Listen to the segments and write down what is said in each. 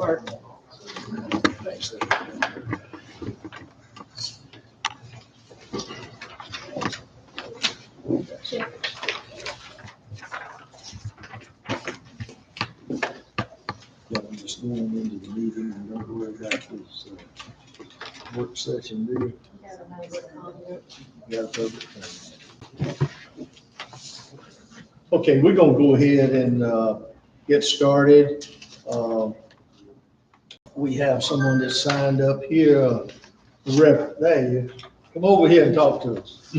work. Yeah, I'm just going into the meeting and don't worry about this work session there. Got a public comment. Okay, we're gonna go ahead and get started. We have someone that signed up here, there you is. Come over here and talk to us.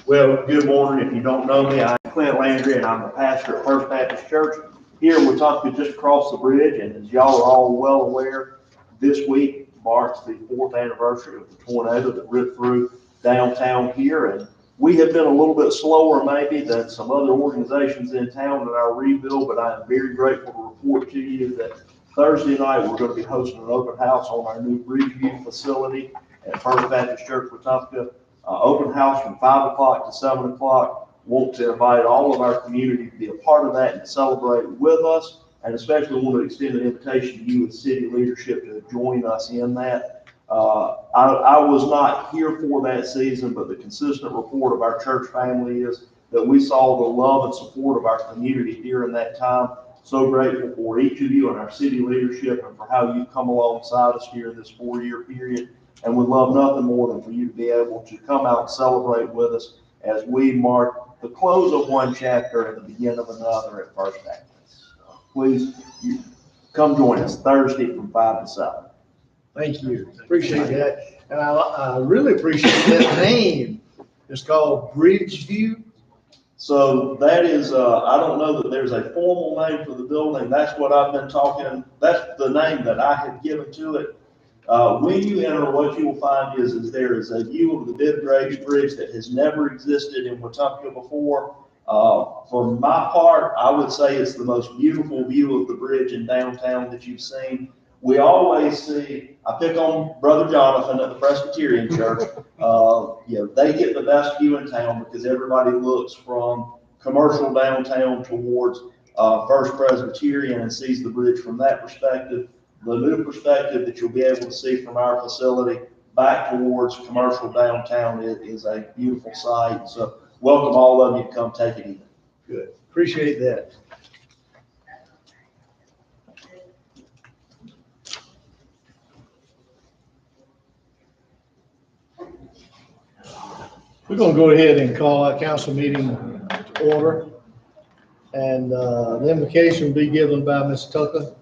Well, good morning. If you don't know me, I'm Clint Landry, and I'm the pastor at First Baptist Church here in Wetumpka, just across the bridge. And as y'all are all well aware, this week marks the 4th anniversary of the tornado that ripped through downtown here. And we have been a little bit slower maybe than some other organizations in town in our rebuild, but I am very grateful to report to you that Thursday night, we're going to be hosting an open house on our new Bridgeview facility at First Baptist Church, Wetumpka. Open house from 5 o'clock to 7 o'clock. Want to invite all of our community to be a part of that and to celebrate with us, and especially want to extend an invitation to you as city leadership to join us in that. I was not here for that season, but the consistent report of our church family is that we saw the love and support of our community during that time. So grateful for each of you and our city leadership and for how you've come alongside us during this 4-year period. And would love nothing more than for you to be able to come out and celebrate with us as we mark the close of one chapter and the beginning of another at First Baptist. Please come join us Thursday from 5 to 7. Thank you. Appreciate that. And I really appreciate that name. It's called Bridgeview. So that is, I don't know that there's a formal name for the building. That's what I've been talking, that's the name that I have given to it. When you enter, what you will find is there is a view of the Bid Bridge that has never existed in Wetumpka before. For my part, I would say it's the most beautiful view of the bridge in downtown that you've seen. We always see, I pick on Brother Jonathan at the Presbyterian Church. They get the best view in town because everybody looks from commercial downtown towards First Presbyterian and sees the bridge from that perspective. The new perspective that you'll be able to see from our facility back towards commercial downtown is a beautiful sight. So welcome all of you to come take it in. Good. Appreciate that. We're going to go ahead and call our council meeting to order. And the invocation will be given by Ms. Tucker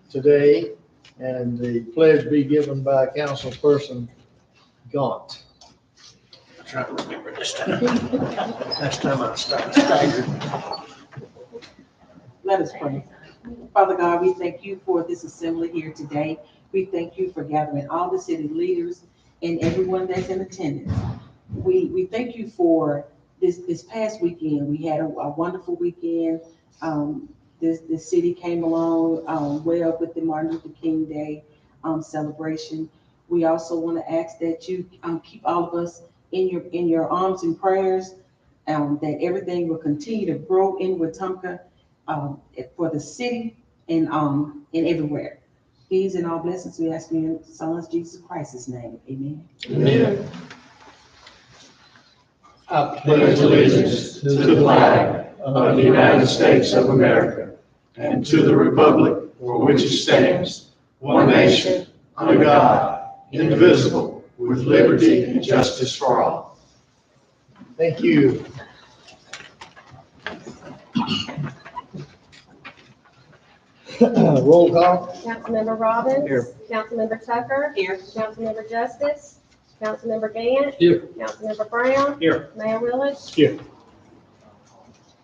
today, and the pledge be given by Councilperson Gaunt. I'm trying to remember this time. Next time I start staggered. Let us pray. Father God, we thank you for this assembly here today. We thank you for gathering all the city leaders and everyone that's in attendance. We thank you for this past weekend. We had a wonderful weekend. The city came along well with the Martin Luther King Day celebration. We also want to ask that you keep all of us in your arms and prayers, that everything will continue to grow in Wetumpka for the city and everywhere. These and all blessings we ask in your Son Jesus Christ's name. Amen. Amen. I pledge allegiance to the flag of the United States of America and to the republic for which it stands, one nation, under God, indivisible, with liberty and justice for all. Thank you. Roll call. Councilmember Robbins. Here. Councilmember Tucker. Here. Councilmember Justice. Councilmember Gant. Here. Councilmember Brown. Here. Mayor Willis. Here.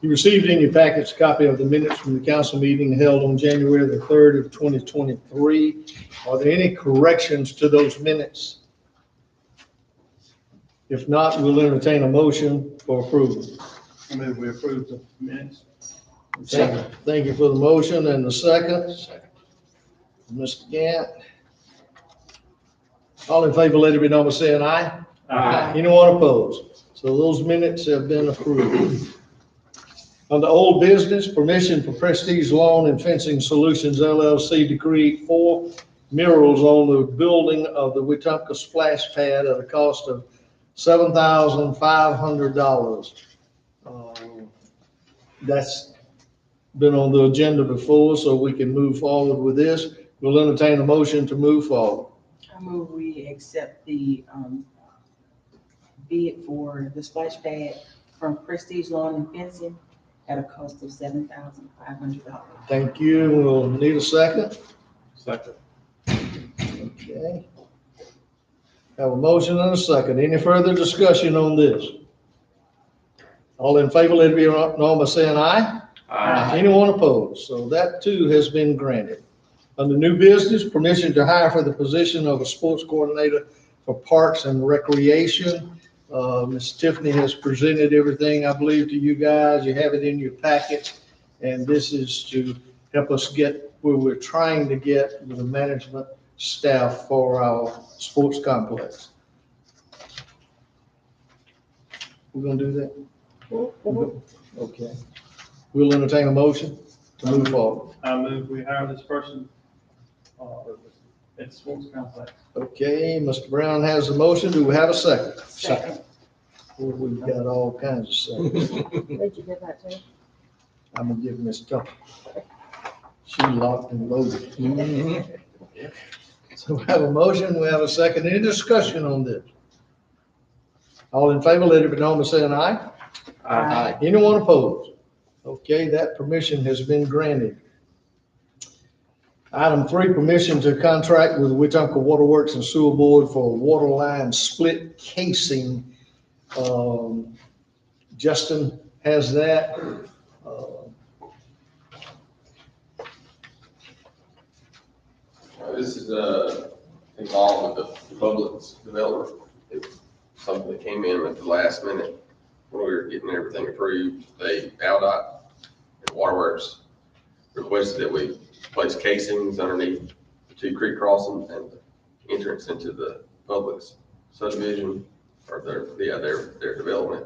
You received in your packets a copy of the minutes from the council meeting held on January the 3rd of 2023. Are there any corrections to those minutes? If not, we'll entertain a motion for approval. I move we approve the minutes. Thank you for the motion and the second. Mr. Gant. All in favor, let it be known by saying aye. Aye. Anyone opposed? So those minutes have been approved. Under old business, permission for Prestige Lawn and Fencing Solutions LLC to create 4 murals on the building of the Wetumpka splash pad at a cost of $7,500. That's been on the agenda before, so we can move forward with this. We'll entertain a motion to move forward. I move we accept the, bid for the splash pad from Prestige Lawn and Fencing at a cost of $7,500. Thank you. We'll need a second. Second. Okay. Have a motion and a second. Any further discussion on this? All in favor, let it be known by saying aye. Anyone opposed? So that too has been granted. Under new business, permission to hire for the position of a sports coordinator for Parks and Recreation. Ms. Tiffany has presented everything, I believe, to you guys. You have it in your packet. And this is to help us get where we're trying to get with the management staff for our sports complex. We're gonna do that? Okay. We'll entertain a motion to move forward. I move we hire this person at the sports complex. Okay, Mr. Brown has the motion. Do we have a second? Second. Well, we've got all kinds of seconds. Did you give that to? I'm gonna give Ms. Tucker. She locked and loaded. So we have a motion, we have a second. Any discussion on this? All in favor, let it be known by saying aye. Aye. Anyone opposed? Okay, that permission has been granted. Item 3, permission to contract with Wetumpka Waterworks and Sewer Board for water line split casing. Justin has that. This is involved with the Public's development. It was something that came in at the last minute when we were getting everything approved. They, AlDOT and Waterworks requested that we place casings underneath the 2 creek crossings and the entrance into the Public's subdivision or their development.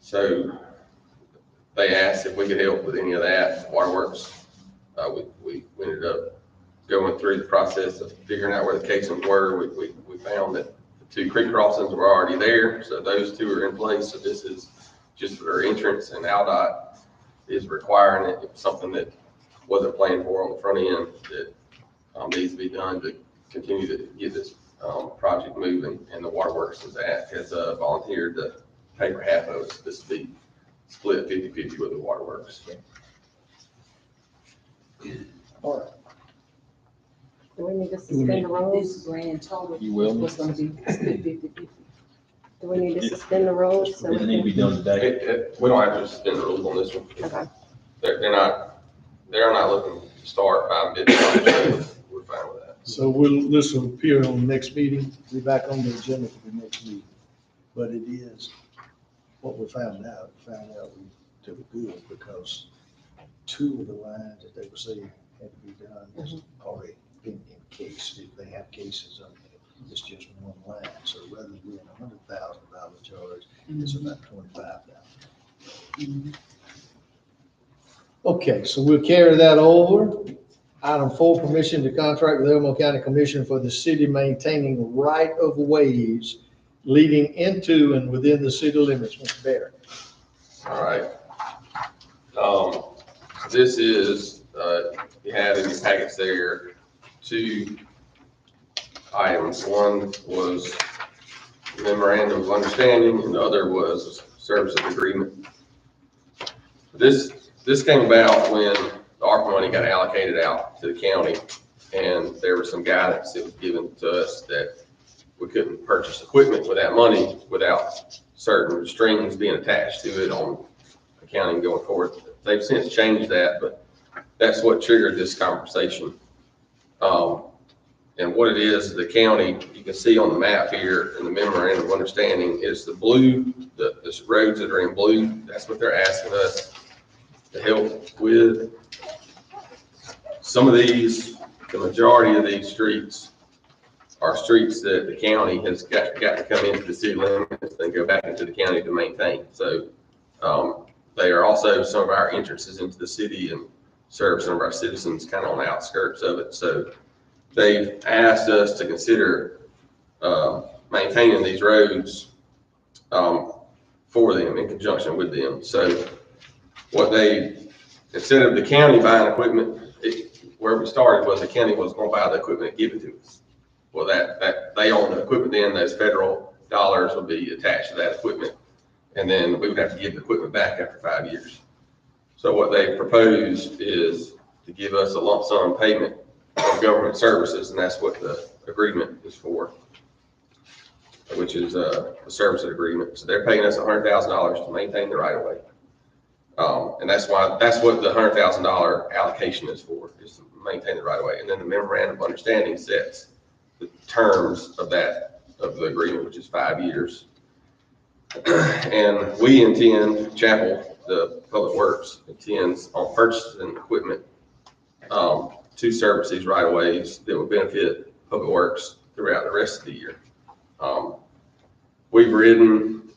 So they asked if we could help with any of that. Waterworks, we ended up going through the process of figuring out where the casings were. We found that the 2 creek crossings were already there, so those 2 are in place. So this is just for their entrance, and AlDOT is requiring it. It's something that wasn't planned for on the front end that needs to be done to continue to get this project moving. And the Waterworks has volunteered to pay for half of it. So this will be split 50-50 with the Waterworks. All right. Do we need to suspend the rules? This grand total You will. was gonna be split 50-50. Do we need to suspend the rules? So Does it need to be we done today? We don't have to suspend the rules on this one. can, okay. They're not looking to start by mid-March, so we're fine with that. So this will appear on the next meeting, be back on the agenda for the next meeting. But it is what we found out we took it good because 2 of the lines that they were saying had to be done is already been encased. If they have cases on it, it's just one line. So rather than being $100,000 charge, it's about $25,000. Okay, so we'll carry that over. Item 4, permission to contract with Elmo County Commission for the city maintaining right-of-ways leading into and within the city limits. Mr. Barrett. All right. This is, you have in your packets there 2 items. One was memorandum of understanding and the other was services agreement. This came about when the ARPA money got allocated out to the county, and there was some guidance that was given to us that we couldn't purchase equipment with that money without certain strings being attached to it on accounting going forward. They've since changed that, but that's what triggered this conversation. And what it is, the county, you can see on the map here in the memorandum of understanding is the blue, the roads that are in blue. That's what they're asking us to help with. Some of these, the majority of these streets are streets that the county has got to come into the city limits and go back into the county to maintain. So They are also some of our entrances into the city and serve some of our citizens kind of on the outskirts of it. So they've asked us to consider maintaining these roads for them in conjunction with them. So what they, instead of the county buying equipment, where we started was the county was going to buy the equipment and give it to us. Well, that they own the equipment, then those federal dollars would be attached to that equipment. And then we would have to give the equipment back after 5 years. So what they proposed is to give us a lump sum payment for government services, and that's what the agreement is for, which is a service agreement. So they're paying us $100,000 to maintain the right of way. And that's what the $100,000 allocation is for, is to maintain the right of way. And then the memorandum of understanding sets the terms of the agreement, which is 5 years. And we intend, Chapel, the Public Works, intends on purchasing equipment to service these right of ways that will benefit Public Works throughout the rest of the year. We've ridden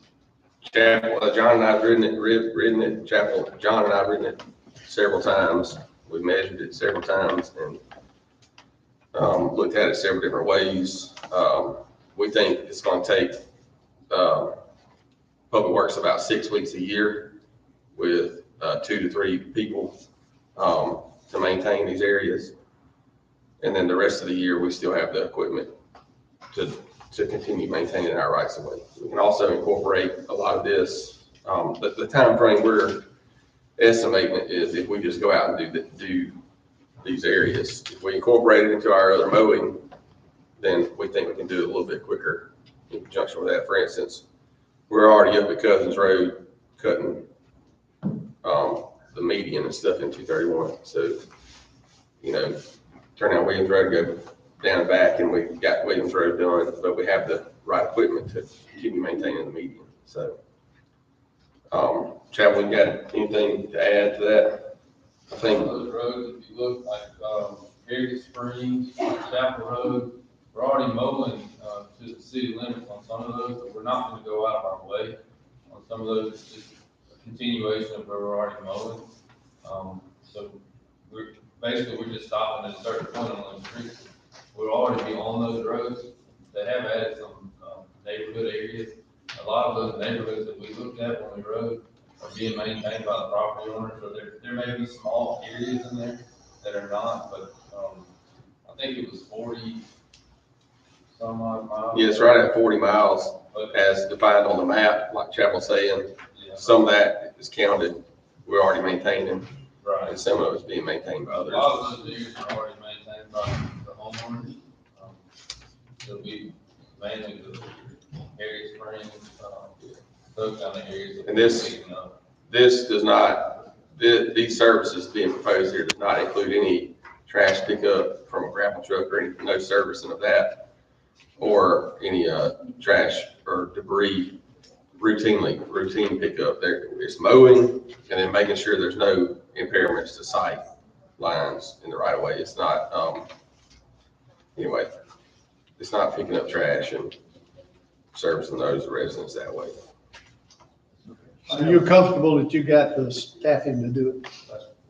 Chapel, John and I've ridden it, Chapel, John and I've ridden it several times. We've measured it several times and looked at it several different ways. We think it's going to take Public Works about 6 weeks a year with 2 to 3 people to maintain these areas. And then the rest of the year, we still have the equipment to continue maintaining our rights of way. We can also incorporate a lot of this. The time frame we're estimating is if we just go out and do these areas. If we incorporate it into our other mowing, then we think we can do it a little bit quicker in conjunction with that. For instance, we're already up at Cousins Road cutting the median and stuff in 231. So, turn out Williams Road, go down and back, and we got Williams Road done, but we have the right equipment to continue maintaining the median. So, Chad, we got anything to add to that? I think those roads, if you look like Harriet Springs, Chapel Road, we're already mowing to the city limits on some of those, but we're not going to go out of our way on some of those. It's just a continuation of where we're already mowing. So we're just stopping at a certain point on those streets. We'll already be on those roads. They have added some neighborhood areas. A lot of those neighborhoods that we looked at when we rode are being maintained by the property owner. So there may be small areas in there that are not, but I think it was 40 some odd miles. yeah, it's right at 40 miles as defined on the map, like Chapel's saying. Yeah. Some of that is counted. We're already maintaining, Right. and some of it's being maintained by A others. lot of those areas are already maintained by the homeowners. It'll be mainly the Harriet Springs, those kind of areas. And this does not, these services being proposed here does not include any trash pickup from a gravel truck or any, no servicing of that, or any trash or debris routine pickup. It's mowing and then making sure there's no impairments to sight lines in the right of way. It's not, anyway, it's not picking up trash and servicing those residents that way. So you're comfortable that you got the staffing to do it?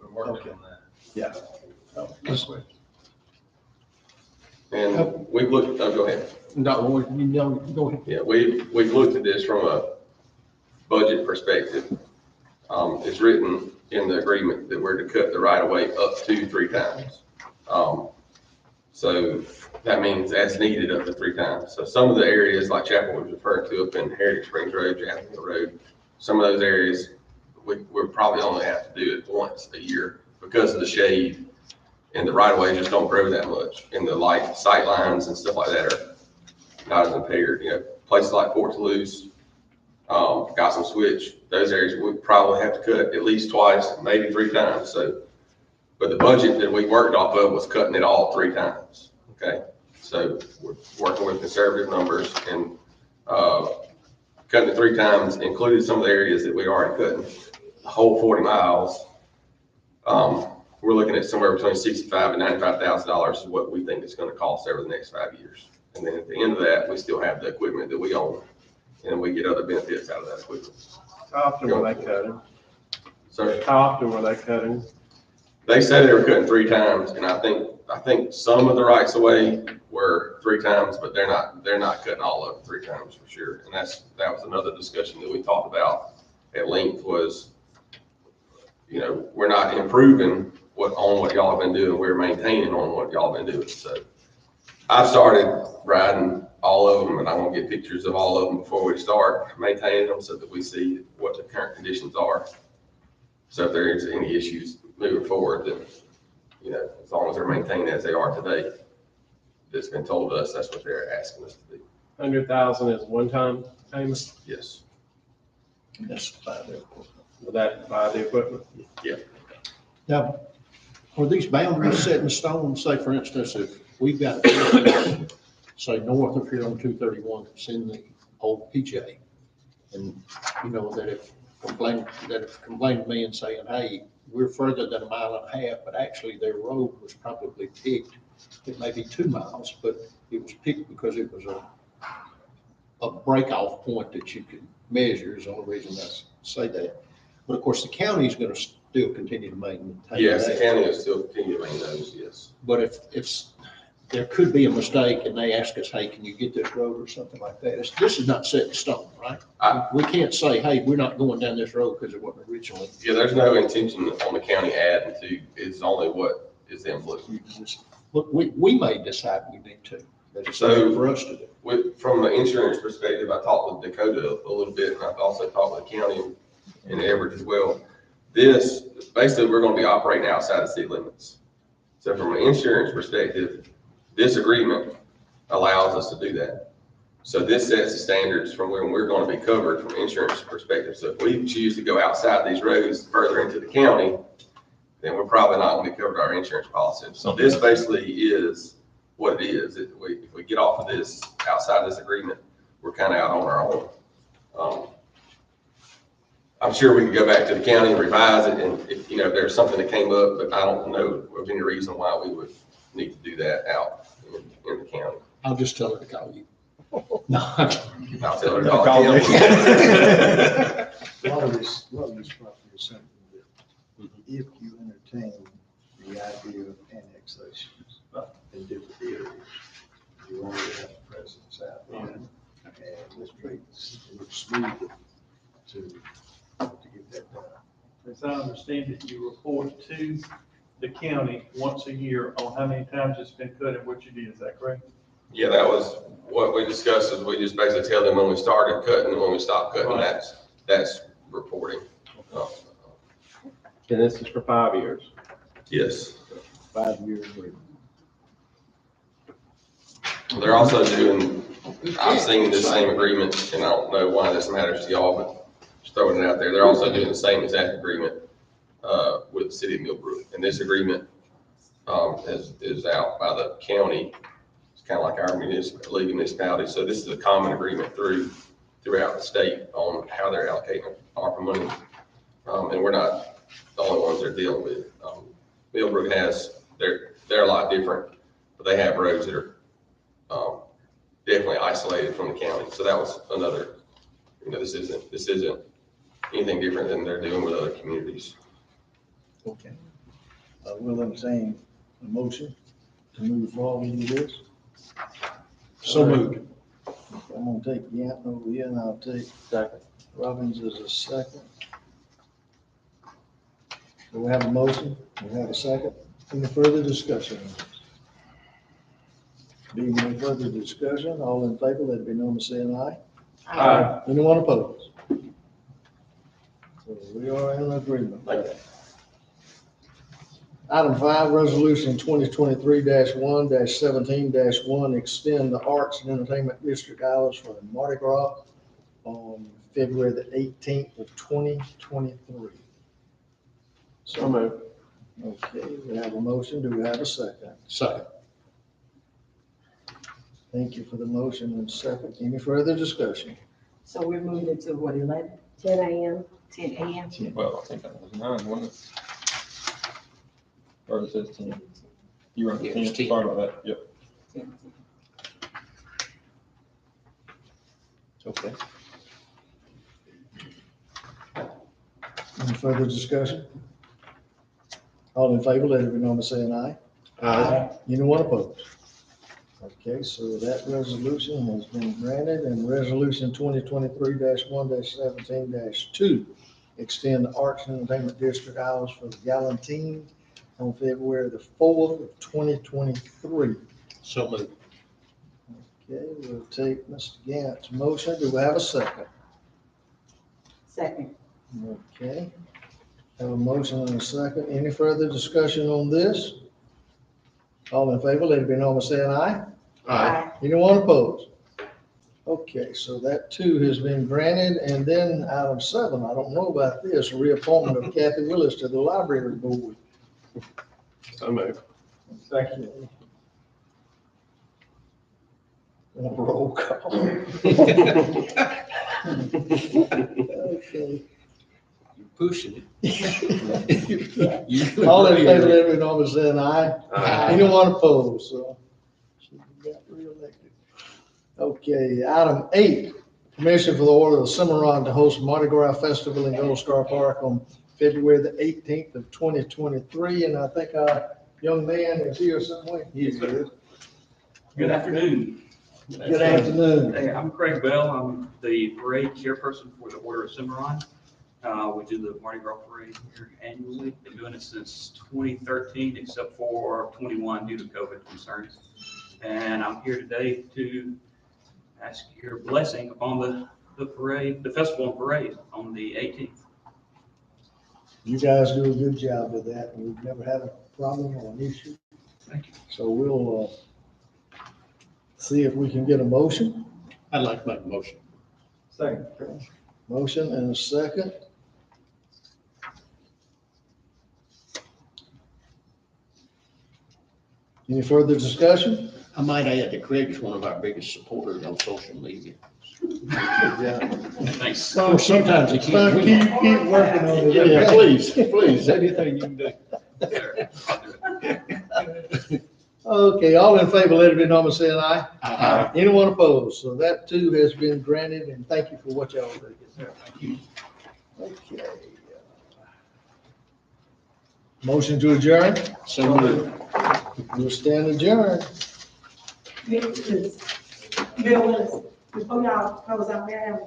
We're working on that. Yeah. And we've looked, oh, go ahead. No, go ahead. Yeah, we've looked at this from a budget perspective. It's written in the agreement that we're to cut the right of way up to 3 times. So that means as needed up to 3 times. So some of the areas like Chapel was referred to up in Heritage Springs Road, Jacksonville Road, some of those areas, we're probably only have to do it once a year because of the shade, and the right of way just don't grow that much. And the sight lines and stuff like that are not as impaired. Places like Fort Toulouse, Gotham Switch, those areas we probably have to cut at least twice, maybe 3 times. So, but the budget that we worked off of was cutting it all 3 times. Okay, so we're working with conservative numbers, and cutting it 3 times included some of the areas that we already cutting. The whole 40 miles, we're looking at somewhere between $65,000 and $95,000 is what we think it's going to cost over the next 5 years. And then at the end of that, we still have the equipment that we own, and we get other benefits out of that equipment. How often will they cut it? So How often were they cutting? they said they were cutting 3 times, and I think some of the rights of way were 3 times, but they're not cutting all of them 3 times for sure. And that was another discussion that we talked about at length was, we're not improving on what y'all have been doing, we're maintaining on what y'all have been doing. So I started riding all of them, and I want to get pictures of all of them before we start maintaining them so that we see what the current conditions are. So if there is any issues moving forward, then, as long as they're maintained as they are today, it's been told to us, that's what they're asking us to do. 100,000 is one-time payment? Yes. That's by their equipment. Will that buy the equipment? Now, are these boundaries set in stone? Say, for instance, if we've got, say, north of here on 231, it's in the old PJ, and, that have complained to me and saying, hey, we're further than 1.5 miles, but actually their road was probably picked, it may be 2 miles, but it was picked because it was a break-off point that you could measure, is the only reason I say that. But of course, the county is going to still continue to maintain. Yes, the that. county will still continue to maintain those, yes. But if there could be a mistake and they ask us, hey, can you get this road or something like that? This is not set in stone, right? We can't say, hey, we're not going down this road because it wasn't originally. Yeah, there's no intention on the county adding to, it's only what is in blue. Look, we may decide we need to. That's So- something for us to do. From an insurance perspective, I talked with Dakota a little bit, and I've also talked with the county and Everett as well. Basically, we're going to be operating outside the city limits. So from an insurance perspective, this agreement allows us to do that. So this sets the standards from when we're going to be covered from an insurance perspective. So if we choose to go outside these roads further into the county, then we're probably not going to be covered by our insurance policy. So this basically is what it is. If we get off of this, outside this agreement, we're kind of out on our own. I'm sure we can go back to the county and revise it, and if there's something that came up, but I don't know of any reason why we would need to do that out in the county. I'll just tell her to call you. No. I'll tell her to Call call me. the A lot of this property is something that if you entertain the idea of annexations in different areas, you already have a presence out there. And this makes it look smoother to get that done. As I understand it, you report to the county once a year on how many times it's been cut and what you did, is that correct? Yeah, that was what we discussed, is we just basically tell them when we started cutting and when we stopped cutting. Right. That's reporting. And this is for 5 years. Yes. 5 year agreement. They're also doing, I've seen this same agreement, and I don't know why this matters to y'all, but just throwing it out there. They're also doing the same exact agreement with the city of Millbrook. And this agreement is out by the county. It's kind of like our league municipality. So this is a common agreement throughout the state on how they're allocating ARPA money. And we're not the only ones they're dealing with. Millbrook they're a lot different, but they have roads that are definitely isolated from the county. So that was another, this isn't anything different than they're doing with other communities. Okay. We'll entertain a motion to move forward with this. So moved. I'm gonna take Yant over here and I'll take Second. Robbins as a second. Do we have a motion? We have a second. Any further discussion? Being no further discussion, all in favor, let it be known by saying aye. Aye. Anyone opposed? So we are in agreement. Item 5, resolution 2023-1-17-1, extend the Arts and Entertainment District hours for the Mardi Gras on February the 18th of 2023. So moved. Okay, we have a motion. Do we have a second? Second. Thank you for the motion and second. Any further discussion? So we're moving to what, 11, 10 a.m. 10 a.m.? Well, I think that was 9, wasn't it? Or it says 10. You were Yeah, 10, it's 10. sorry about that, yep. 10. Okay. Any further discussion? All in favor, let it be known by saying aye. Anyone opposed? Okay, so that resolution has been granted, and resolution 2023-1-17-2, extend the Arts and Entertainment District hours for the Galantine on February the 4th of 2023. So moved. Okay, we'll take Mr. Gant's motion. Do we have a second? Second. Okay. Have a motion and a second. Any further discussion on this? All in favor, let it be known by saying aye. Anyone opposed? Okay, so that too has been granted. And then item 7, I don't know about this, reappointment of Kathy Willis to the library board. So moved. Second. Roll call. Okay. Pushing it. All in favor, let it be known by saying aye. Anyone opposed? So she got reelected. Okay, item 8, permission for the Order of the Cimarron to host Mardi Gras Festival in Gold Star Park on February the 18th of 2023. And I think our young man is here somewhere. He is. Good afternoon. Good afternoon. Hey, I'm Craig Bell. I'm the parade chairperson for the Order of Cimarron. We do the Mardi Gras parade here annually. Been doing it since 2013, except for 21 due to COVID concerns. And I'm here today to ask your blessing upon the parade, the festival and parade on the 18th. You guys do a good job with that, and we've never had a problem or an issue. Thank you. So we'll see if we can get a motion. I'd like to make a motion. Second. Motion and a second. Any further discussion? I might add that Craig's one of our biggest supporters on social media. Yeah. Thanks. Sometimes he can't win. Keep working on it. Yeah, please, anything you can do. Okay, all in favor, let it be known by saying aye. Aye. Anyone opposed? So that too has been granted, and thank you for what y'all do. Thank you. Okay. Motion to adjourn? So moved. We'll stand adjourned. Mayor Willis, before y'all close out, Mayor,